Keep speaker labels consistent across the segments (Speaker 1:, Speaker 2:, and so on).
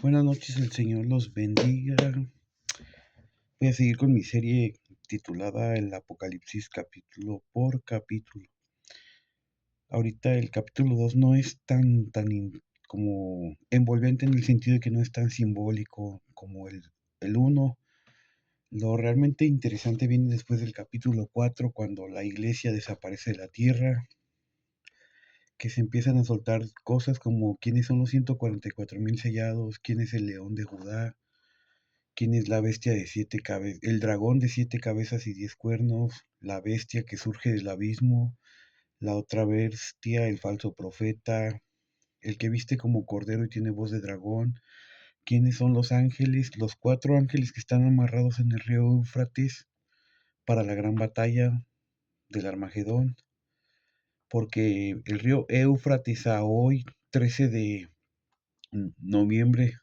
Speaker 1: Buenas noches, el Señor los bendiga. Voy a seguir con mi serie titulada El Apocalipsis capítulo por capítulo. Ahorita el capítulo 2 no es como envolvente en el sentido de que no es tan simbólico como el 1. Lo realmente interesante viene después del capítulo 4, cuando la iglesia desaparece de la tierra, que se empiezan a soltar cosas como quiénes son los 144,000 sellados, quién es el león de Judá, quién es la bestia de 7 cabezas, el dragón de 7 cabezas y 10 cuernos, la bestia que surge del abismo, la otra bestia, el falso profeta, el que viste como cordero y tiene voz de dragón, quiénes son los ángeles, los 4 ángeles que están amarrados en el río Éufrates para la gran batalla del Armagedón, porque el río Éufrates a hoy, 13 de noviembre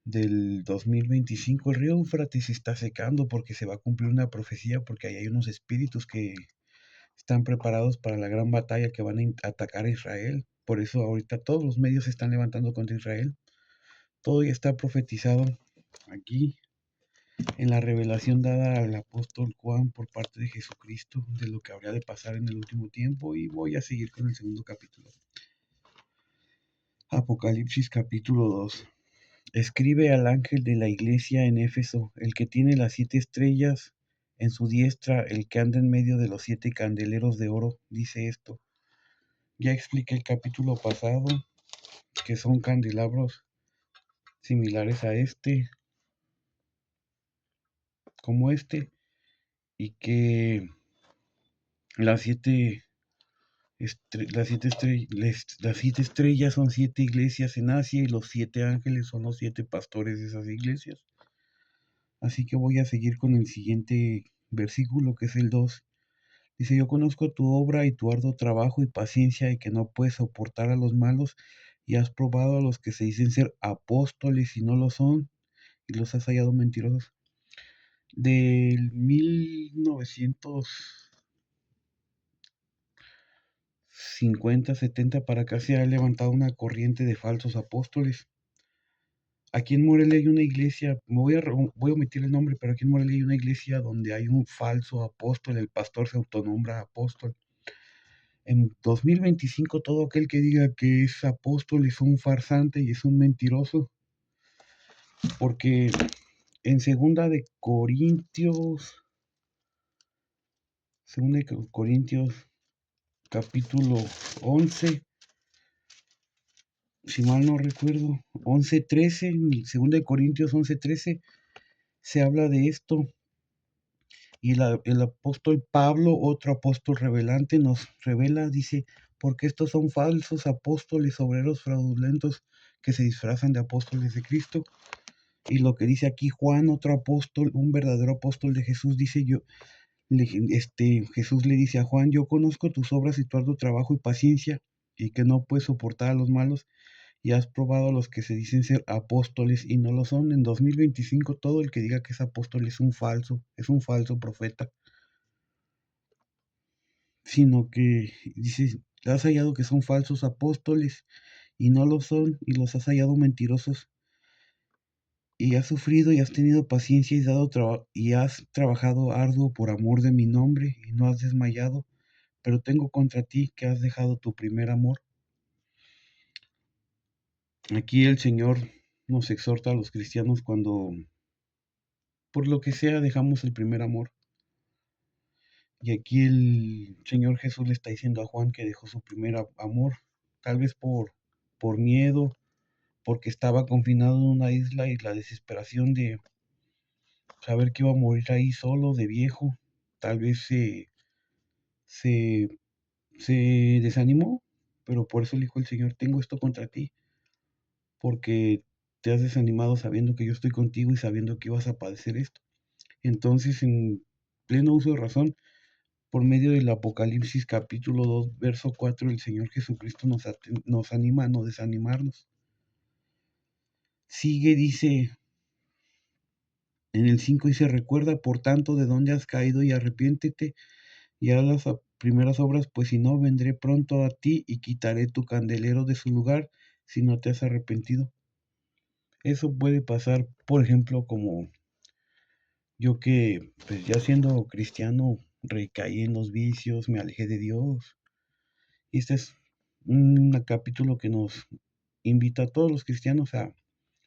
Speaker 1: del 2025, el río Éufrates se está secando porque se va a cumplir una profecía, porque ahí hay unos espíritus que están preparados para la gran batalla que van a atacar a Israel. Por eso ahorita todos los medios se están levantando contra Israel. Todo ya está profetizado aquí en la revelación dada al apóstol Juan por parte de Jesucristo de lo que habría de pasar en el último tiempo, y voy a seguir con el segundo capítulo. Apocalipsis capítulo 2. Escribe al ángel de la iglesia en Éfeso, el que tiene las 7 estrellas en su diestra, el que anda en medio de los 7 candeleros de oro, dice esto. Ya expliqué el capítulo pasado que son candelabros similares a como y que las las 7 estrellas son 7 iglesias en Asia, y los 7 ángeles son los 7 pastores de esas iglesias. Así que voy a seguir con el siguiente versículo, que es el 2. Dice: yo conozco tu obra y tu arduo trabajo y paciencia, y que no puedes soportar a los malos, y has probado a los que se dicen ser apóstoles y no lo son, y los has hallado mentirosos. Del 1950-70 para acá se ha levantado una corriente de falsos apóstoles. Aquí en Morelia hay una iglesia, voy a omitir el nombre, pero aquí en Morelia hay una iglesia donde hay un falso apóstol, el pastor se autonombra apóstol. En 2025 todo aquel que diga que es apóstol es un farsante y es un mentiroso, porque en segunda de Corintios capítulo 11, si mal no recuerdo, 11:13, en 2 Corintios 11:13 se habla de esto, y el apóstol Pablo, otro apóstol revelante, nos revela, dice: porque estos son falsos apóstoles, obreros fraudulentos, que se disfrazan de apóstoles de Cristo. Y lo que dice aquí Juan, otro apóstol, un verdadero apóstol de Jesús, dice: Jesús le dice a Juan: yo conozco tus obras y tu arduo trabajo y paciencia, y que no puedes soportar a los malos, y has probado a los que se dicen ser apóstoles y no lo son. En 2025 todo el que diga que es apóstol es un falso profeta, sino que dice: has hallado que son falsos apóstoles y no lo son, y los has hallado mentirosos, y has sufrido y has tenido paciencia y has trabajado arduo por amor de mi nombre, y no has desmayado, pero tengo contra ti que has dejado tu primer amor. Aquí el Señor nos exhorta a los cristianos cuando, por lo que sea, dejamos el primer amor. Y aquí el Señor Jesús le está diciendo a Juan que dejó su primer amor, tal vez por miedo, porque estaba confinado en una isla, y la desesperación de saber que iba a morir ahí solo, de viejo, tal vez se, se desanimó. Pero por eso le dijo el Señor: tengo esto contra ti, porque te has desanimado sabiendo que yo estoy contigo y sabiendo que ibas a padecer esto. Entonces, en pleno uso de razón, por medio del Apocalipsis capítulo 2, verso 4, el Señor Jesucristo nos anima a no desanimarnos. Sigue, dice, en el 5 dice: recuerda por tanto de dónde has caído, y arrepiéntete y haz las primeras obras, pues si no, vendré pronto a ti y quitaré tu candelero de su lugar si no te has arrepentido. Eso puede pasar, por ejemplo, como yo que, pues ya siendo cristiano, recaí en los vicios, me alejé de Dios. Y este es un capítulo que nos invita a todos los cristianos a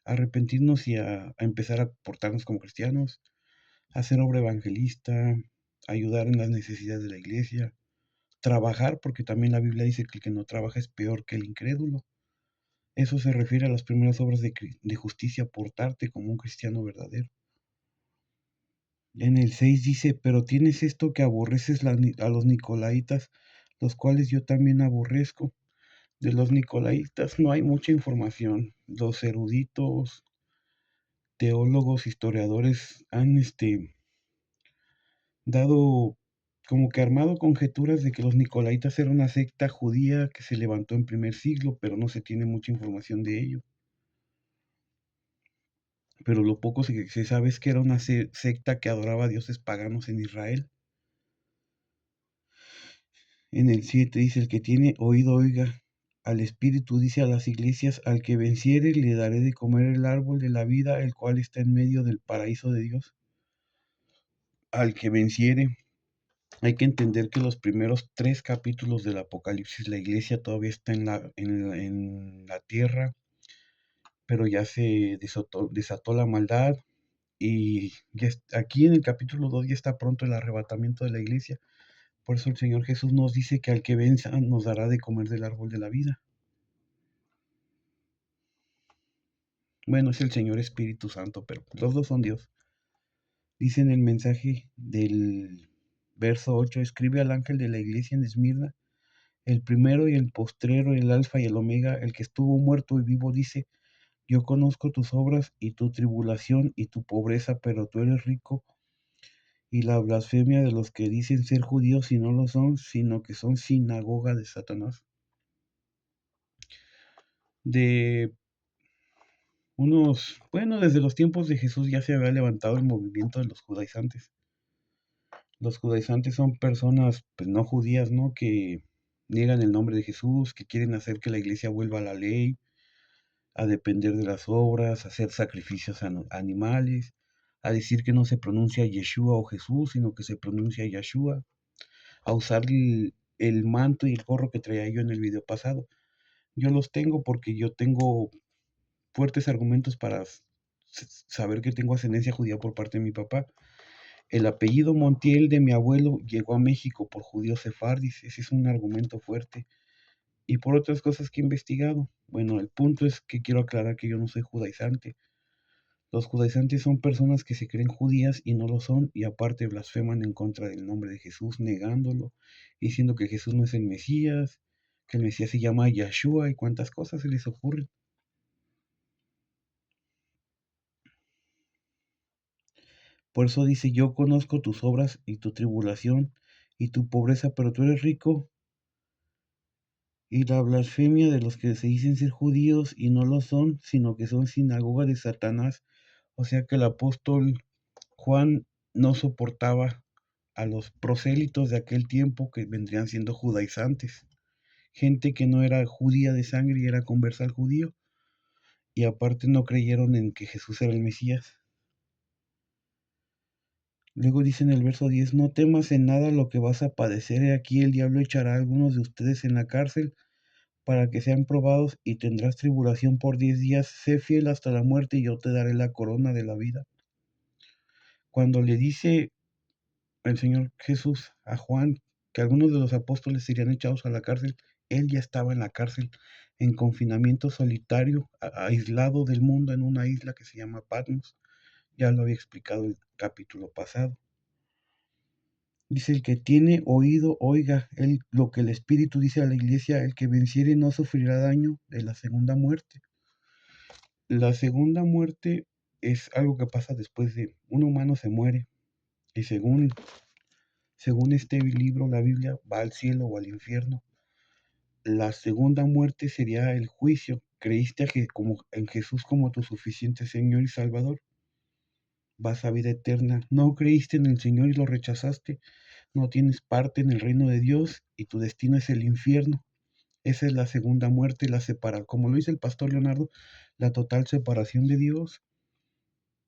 Speaker 1: arrepentirnos y a empezar a portarnos como cristianos, a hacer obra evangelista, ayudar en las necesidades de la iglesia, trabajar, porque también la Biblia dice que el que no trabaja es peor que el incrédulo. Eso se refiere a las primeras obras de justicia, portarte como un cristiano verdadero. En el 6 dice, pero tienes esto que aborreces a los nicolaitas, los cuales yo también aborrezco. De los nicolaitas no hay mucha información. Los eruditos, teólogos, historiadores han dado como que armado conjeturas de que los nicolaitas eran una secta judía que se levantó en primer siglo, pero no se tiene mucha información de ello. Pero lo poco se sabe es que era una secta que adoraba a dioses paganos en Israel. En el 7 dice, el que tiene oído oiga. Al Espíritu dice a las iglesias, al que venciere le daré de comer el árbol de la vida, el cual está en medio del paraíso de Dios. Al que venciere. Hay que entender que los primeros 3 capítulos del Apocalipsis, la iglesia todavía está en la tierra, pero ya se desató la maldad y aquí en el capítulo 2 ya está pronto el arrebatamiento de la iglesia. Por eso el Señor Jesús nos dice que al que venza nos dará de comer del árbol de la vida. Bueno, es el Señor Espíritu Santo, pero los dos son Dios. Dice en el mensaje del verso 8, escribe al ángel de la iglesia en Esmirna, el primero y el postrero, el alfa y el omega, el que estuvo muerto y vivo, dice, yo conozco tus obras y tu tribulación y tu pobreza, pero tú eres rico, y la blasfemia de los que dicen ser judíos y no lo son, sino que son sinagoga de Satanás. De bueno, desde los tiempos de Jesús ya se había levantado el movimiento de los judaizantes. Los judaizantes son personas, pues no judías, ¿no? Que niegan el nombre de Jesús, que quieren hacer que la iglesia vuelva a la ley, a depender de las obras, a hacer sacrificios animales, a decir que no se pronuncia Yeshua o Jesús, sino que se pronuncia Yeshua, a usar el manto y el gorro que traía yo en el video pasado. Yo los tengo porque yo tengo fuertes argumentos para saber que tengo ascendencia judía por parte de mi papá. El apellido Montiel de mi abuelo llegó a México por judíos sefardis, ese es un argumento fuerte. Y por otras cosas que he investigado. Bueno, el punto es que quiero aclarar que yo no soy judaizante. Los judaizantes son personas que se creen judías y no lo son, y aparte blasfeman en contra del nombre de Jesús, negándolo, diciendo que Jesús no es el Mesías, que el Mesías se llama Yahshua y cuántas cosas se les ocurren. Por eso dice, yo conozco tus obras y tu tribulación y tu pobreza, pero tú eres rico, y la blasfemia de los que se dicen ser judíos y no lo son, sino que son sinagoga de Satanás. O sea que el apóstol Juan no soportaba a los prosélitos de aquel tiempo que vendrían siendo judaizantes, gente que no era judía de sangre y era conversa al judío, y aparte no creyeron en que Jesús era el Mesías. Luego dice en el verso 10, no temas en nada lo que vas a padecer, he aquí el diablo echará a algunos de ustedes en la cárcel para que sean probados y tendrás tribulación por 10 días, sé fiel hasta la muerte y yo te daré la corona de la vida. Cuando le dice el Señor Jesús a Juan que algunos de los apóstoles serían echados a la cárcel, él ya estaba en la cárcel, en confinamiento solitario, aislado del mundo en una isla que se llama Patmos. Ya lo había explicado el capítulo pasado. Dice, el que tiene oído, oiga lo que el Espíritu dice a la iglesia, el que venciere no sufrirá daño de la segunda muerte. La segunda muerte es algo que pasa después de un humano se muere y según este libro, la Biblia, va al cielo o al infierno. La segunda muerte sería el juicio. Creíste en Jesús como tu suficiente Señor y Salvador, vas a vida eterna. No creíste en el Señor y lo rechazaste, no tienes parte en el reino de Dios y tu destino es el infierno. Esa es la segunda muerte, la separa, como lo dice el pastor Leonardo, la total separación de Dios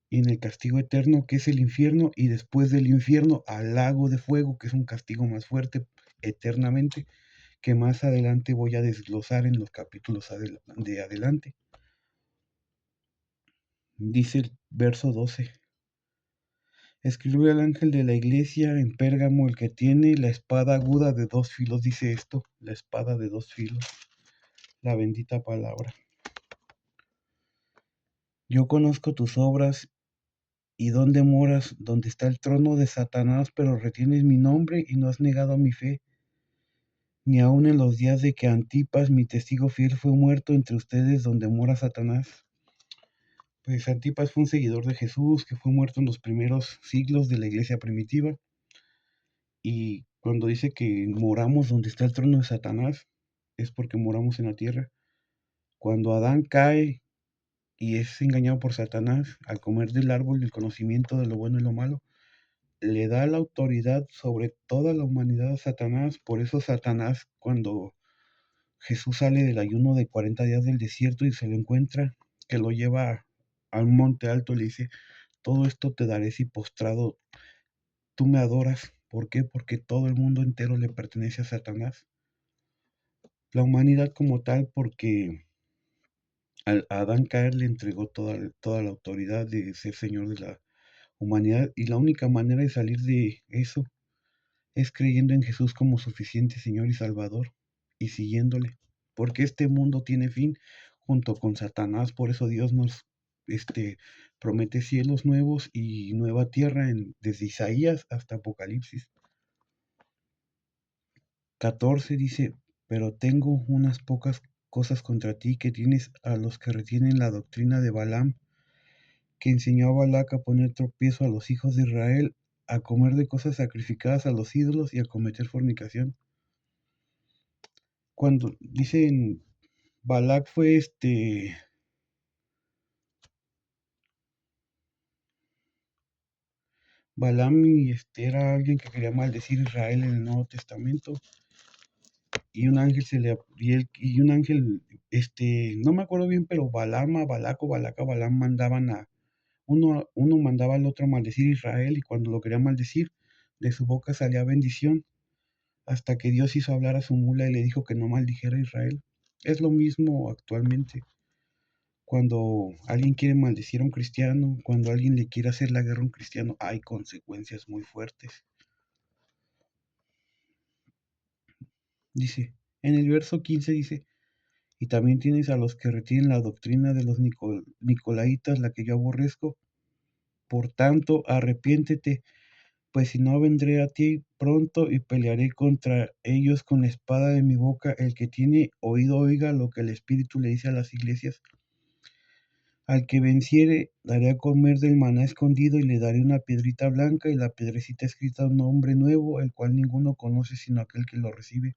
Speaker 1: y en el castigo eterno que es el infierno y después del infierno al lago de fuego que es un castigo más fuerte eternamente que más adelante voy a desglosar en los capítulos de adelante. Dice el verso 12. Escribió al ángel de la iglesia en Pérgamo, el que tiene la espada aguda de dos filos, dice esto, la espada de dos filos, la bendita palabra. Yo conozco tus obras y dónde moras, donde está el trono de Satanás, pero retienes mi nombre y no has negado mi fe, ni aun en los días de que Antipas, mi testigo fiel, fue muerto entre ustedes donde mora Satanás. Pues Antipas fue un seguidor de Jesús que fue muerto en los primeros siglos de la iglesia primitiva. Y cuando dice que moramos donde está el trono de Satanás, es porque moramos en la tierra. Cuando Adán cae y es engañado por Satanás al comer del árbol del conocimiento de lo bueno y lo malo, le da la autoridad sobre toda la humanidad a Satanás. Por eso Satanás, cuando Jesús sale del ayuno de 40 días del desierto y se lo encuentra, que lo lleva a un monte alto, le dice, todo esto te daré si postrado tú me adoras. ¿Por qué? Porque todo el mundo entero le pertenece a Satanás. La humanidad como tal, porque a Adán caer le entregó toda la autoridad de ser señor de la humanidad y la única manera de salir de eso es creyendo en Jesús como suficiente Señor y Salvador y siguiéndole, porque este mundo tiene fin junto con Satanás. Por eso Dios nos promete cielos nuevos y nueva tierra desde Isaías hasta Apocalipsis 14 dice, pero tengo unas pocas cosas contra ti, que tienes a los que retienen la doctrina de Balaam, que enseñó a Balac a poner tropiezo a los hijos de Israel, a comer de cosas sacrificadas a los ídolos y a cometer fornicación. Cuando dicen Balac fue Balaam y era alguien que quería maldecir a Israel en el Nuevo Testamento y un ángel y un ángel no me acuerdo bien, pero Balama, Balaco, Balaca, Balam mandaban a uno mandaba al otro a maldecir a Israel y cuando lo quería maldecir, de su boca salía bendición, hasta que Dios hizo hablar a su mula y le dijo que no maldijera a Israel. Es lo mismo actualmente. Cuando alguien quiere maldecir a un cristiano, cuando alguien le quiere hacer la guerra a un cristiano, hay consecuencias muy fuertes. Dice, en el verso 15 dice, y también tienes a los que retienen la doctrina de los Nicolaitas, la que yo aborrezco. Por tanto, arrepiéntete, pues si no vendré a ti pronto y pelearé contra ellos con la espada de mi boca. El que tiene oído oiga lo que el Espíritu le dice a las iglesias. Al que venciere, daré a comer del maná escondido y le daré una piedrita blanca y la piedrecita escrita un nombre nuevo, el cual ninguno conoce sino aquel que lo recibe.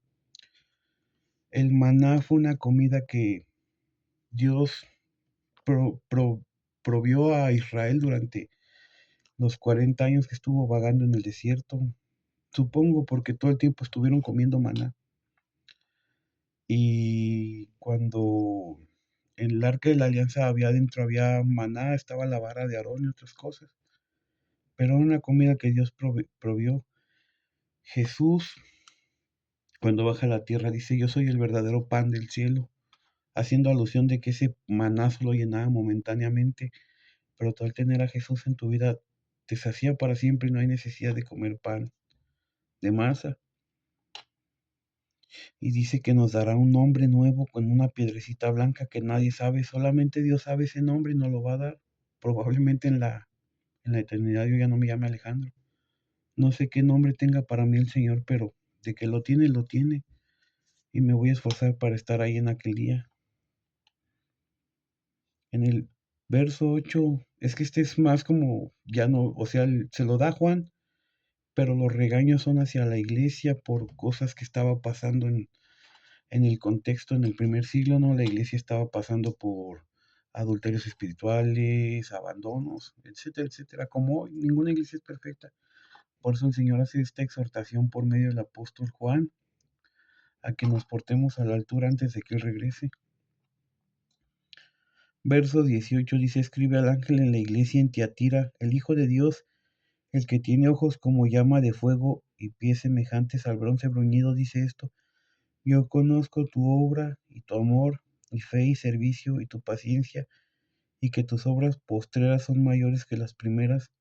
Speaker 1: El maná fue una comida que Dios provió a Israel durante los 40 años que estuvo vagando en el desierto. Supongo porque todo el tiempo estuvieron comiendo maná. Y cuando en el arca de la alianza adentro había maná, estaba la vara de Aarón y otras cosas. Pero era una comida que Dios provió. Jesús, cuando baja a la tierra, dice, yo soy el verdadero pan del cielo, haciendo alusión de que ese maná solo llenaba momentáneamente, pero tú al tener a Jesús en tu vida, te sacía para siempre y no hay necesidad de comer pan de masa. Y dice que nos dará un nombre nuevo con una piedrecita blanca que nadie sabe, solamente Dios sabe ese nombre y nos lo va a dar. Probablemente en la eternidad yo ya no me llame Alejandro. No sé qué nombre tenga para mí el Señor, pero de que lo tiene, lo tiene. Y me voy a esforzar para estar ahí en aquel día. En el verso 8 es que este es más como, ya no, o sea, se lo da Juan, pero los regaños son hacia la iglesia por cosas que estaba pasando en el contexto, en el primer siglo, ¿no? La iglesia estaba pasando por adulterios espirituales, abandonos, etcétera, etcétera. Como hoy, ninguna iglesia es perfecta. Por eso el Señor hace esta exhortación por medio del apóstol Juan a que nos portemos a la altura antes de que Él regrese. Verso 18 dice, escribe al ángel en la iglesia en Tiatira, el Hijo de Dios, el que tiene ojos como llama de fuego y pies semejantes al bronce bruñido, dice esto, yo conozco tu obra y tu amor y fe y servicio y tu paciencia y que tus obras postreras son mayores que las primeras,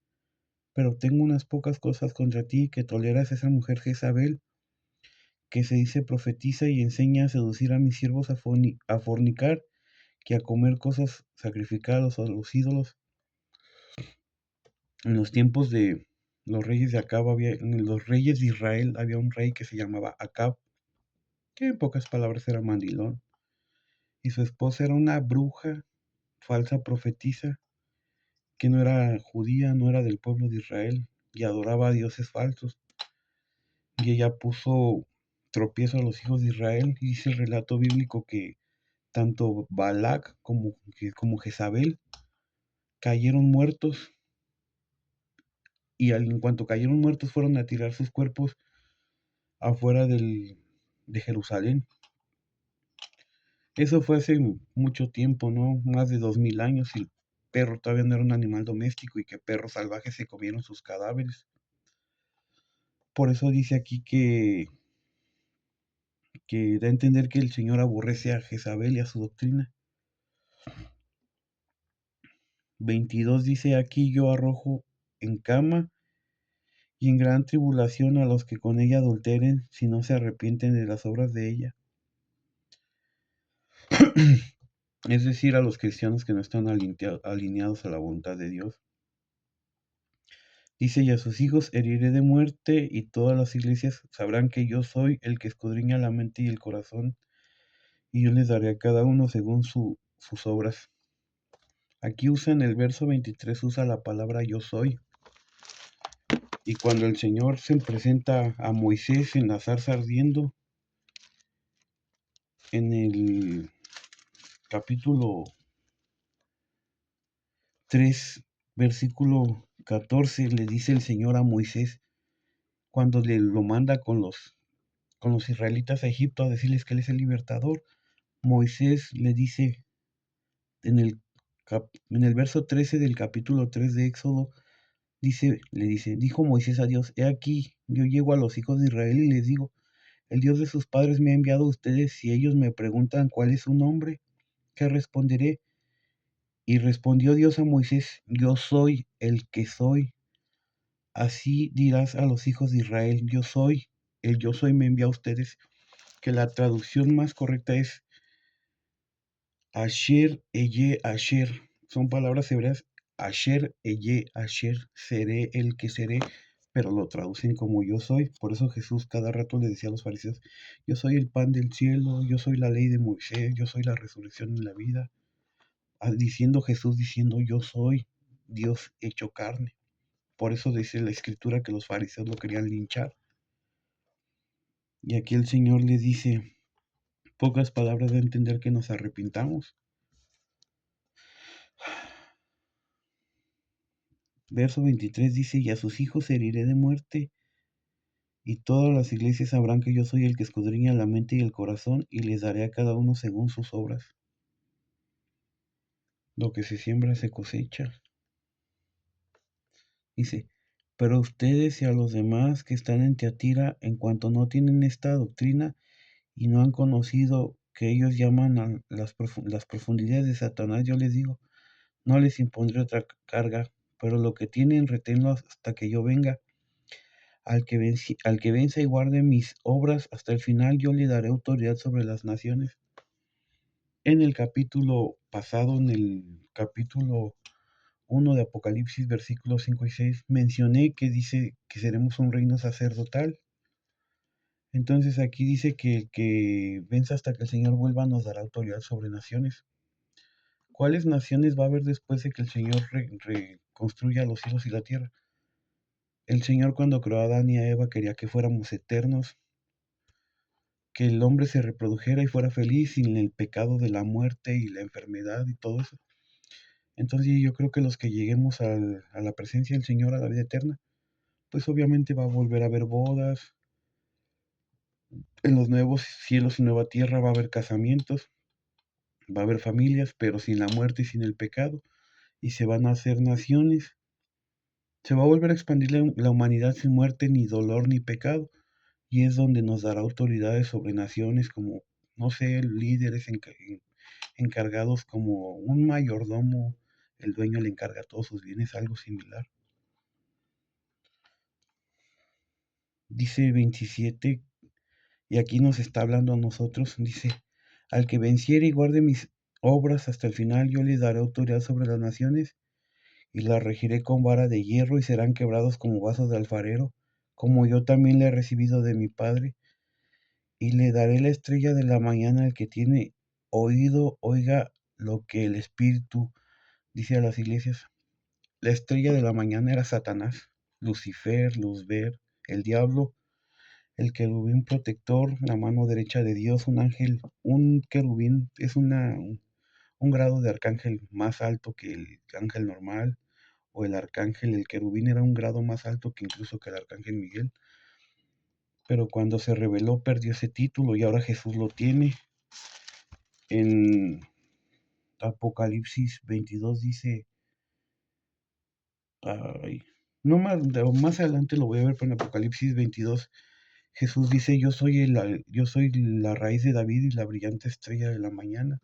Speaker 1: pero tengo unas pocas cosas contra ti, que toleras a esa mujer Jezabel, que se dice profetiza y enseña a seducir a mis siervos a fornicar, que a comer cosas sacrificadas a los ídolos. En los tiempos de los reyes de Acab, en los reyes de Israel, había un rey que se llamaba Acab, que en pocas palabras era mandilón, y su esposa era una bruja, falsa profetisa, que no era judía, no era del pueblo de Israel, y adoraba a dioses falsos. Y ella puso tropiezo a los hijos de Israel, y dice el relato bíblico que tanto Balac como Jezabel cayeron muertos, y en cuanto cayeron muertos fueron a tirar sus cuerpos afuera de Jerusalén. Eso fue hace mucho tiempo, ¿no? Más de 2000 años, y el perro todavía no era un animal doméstico y que perros salvajes se comieron sus cadáveres. Por eso dice aquí que da a entender que el Señor aborrece a Jezabel y a su doctrina. 22 dice, aquí yo arrojo en cama y en gran tribulación a los que con ella adulteren, si no se arrepienten de las obras de ella. Es decir, a los cristianos que no están alineados a la voluntad de Dios. Dice, y a sus hijos heriré de muerte, y todas las iglesias sabrán que yo soy el que escudriña la mente y el corazón, y yo les daré a cada uno según sus obras. Aquí en el verso 23 usa la palabra yo soy. Y cuando el Señor se presenta a Moisés en la zarza ardiendo, en el capítulo 3, versículo 14, le dice el Señor a Moisés, cuando lo manda con los israelitas a Egipto a decirles que Él es el libertador, Moisés le dice en en el verso 13 del capítulo 3 de Éxodo, le dice, dijo Moisés a Dios, he aquí, yo llego a los hijos de Israel y les digo, el Dios de sus padres me ha enviado a ustedes, y ellos me preguntan cuál es su nombre, ¿qué responderé? Y respondió Dios a Moisés, yo soy el que soy. Así dirás a los hijos de Israel, yo soy, el yo soy me envía a ustedes, que la traducción más correcta es Asher, Eye, Asher. Son palabras hebreas, Asher, Eye, Asher, seré el que seré, pero lo traducen como yo soy. Por eso Jesús cada rato le decía a los fariseos, yo soy el pan del cielo, yo soy la ley de Moisés, yo soy la resurrección en la vida. Diciendo Jesús, diciendo yo soy Dios hecho carne. Por eso dice la escritura que los fariseos lo querían linchar. Y aquí el Señor les dice, pocas palabras de entender que nos arrepintamos. Verso 23 dice, y a sus hijos heriré de muerte, y todas las iglesias sabrán que yo soy el que escudriña la mente y el corazón, y les daré a cada uno según sus obras. Lo que se siembra se cosecha. Dice, pero a ustedes y a los demás que están en Tiatira, en cuanto no tienen esta doctrina y no han conocido que ellos llaman a las profundidades de Satanás, yo les digo, no les impondré otra carga, pero lo que tienen reténlo hasta que yo venga. Al que venza y guarde mis obras hasta el final, yo le daré autoridad sobre las naciones. En el capítulo pasado, en el capítulo 1 de Apocalipsis, versículos 5 y 6, mencioné que dice que seremos un reino sacerdotal. Entonces aquí dice que el que venza hasta que el Señor vuelva nos dará autoridad sobre naciones. ¿Cuáles naciones va a haber después de que el Señor reconstruya los cielos y la tierra? El Señor cuando creó a Adán y a Eva quería que fuéramos eternos, que el hombre se reprodujera y fuera feliz sin el pecado de la muerte y la enfermedad y todo eso. Entonces yo creo que los que lleguemos a la presencia del Señor, a la vida eterna, pues obviamente va a volver a haber bodas, En los nuevos cielos y nueva tierra va a haber casamientos, va a haber familias, pero sin la muerte y sin el pecado, y se van a hacer naciones. Se va a volver a expandir la humanidad sin muerte, ni dolor, ni pecado, y es donde nos dará autoridades sobre naciones como, no sé, líderes encargados como un mayordomo, el dueño le encarga todos sus bienes, algo similar. Dice 27, y aquí nos está hablando a nosotros, dice, al que venciere y guarde mis obras hasta el final, yo le daré autoridad sobre las naciones y las regiré con vara de hierro y serán quebrados como vasos de alfarero, como yo también le he recibido de mi Padre, y le daré la estrella de la mañana al que tiene oído, oiga lo que el Espíritu dice a las iglesias. La estrella de la mañana era Satanás, Lucifer, Luzbel, el diablo, el querubín protector, la mano derecha de Dios, un ángel. Un querubín es un grado de arcángel más alto que el ángel normal, o el arcángel, el querubín era un grado más alto que incluso que el arcángel Miguel, pero cuando se reveló perdió ese título y ahora Jesús lo tiene. En Apocalipsis 22 dice, ay, no más adelante lo voy a ver, pero en Apocalipsis 22 Jesús dice, yo soy la raíz de David y la brillante estrella de la mañana.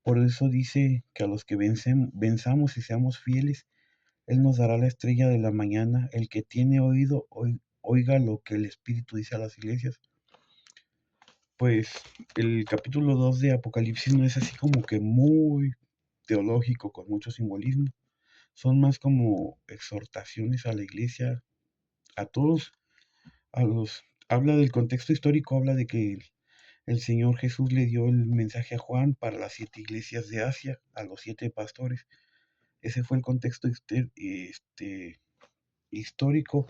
Speaker 1: Por eso dice que a los que venzamos y seamos fieles, Él nos dará la estrella de la mañana. El que tiene oído, oiga lo que el Espíritu dice a las iglesias. Pues el capítulo 2 de Apocalipsis no es así como que muy teológico, con mucho simbolismo. Son más como exhortaciones a la iglesia, a todos, habla del contexto histórico, habla de que el Señor Jesús le dio el mensaje a Juan para las 7 iglesias de Asia, a los 7 pastores. Ese fue el contexto histórico.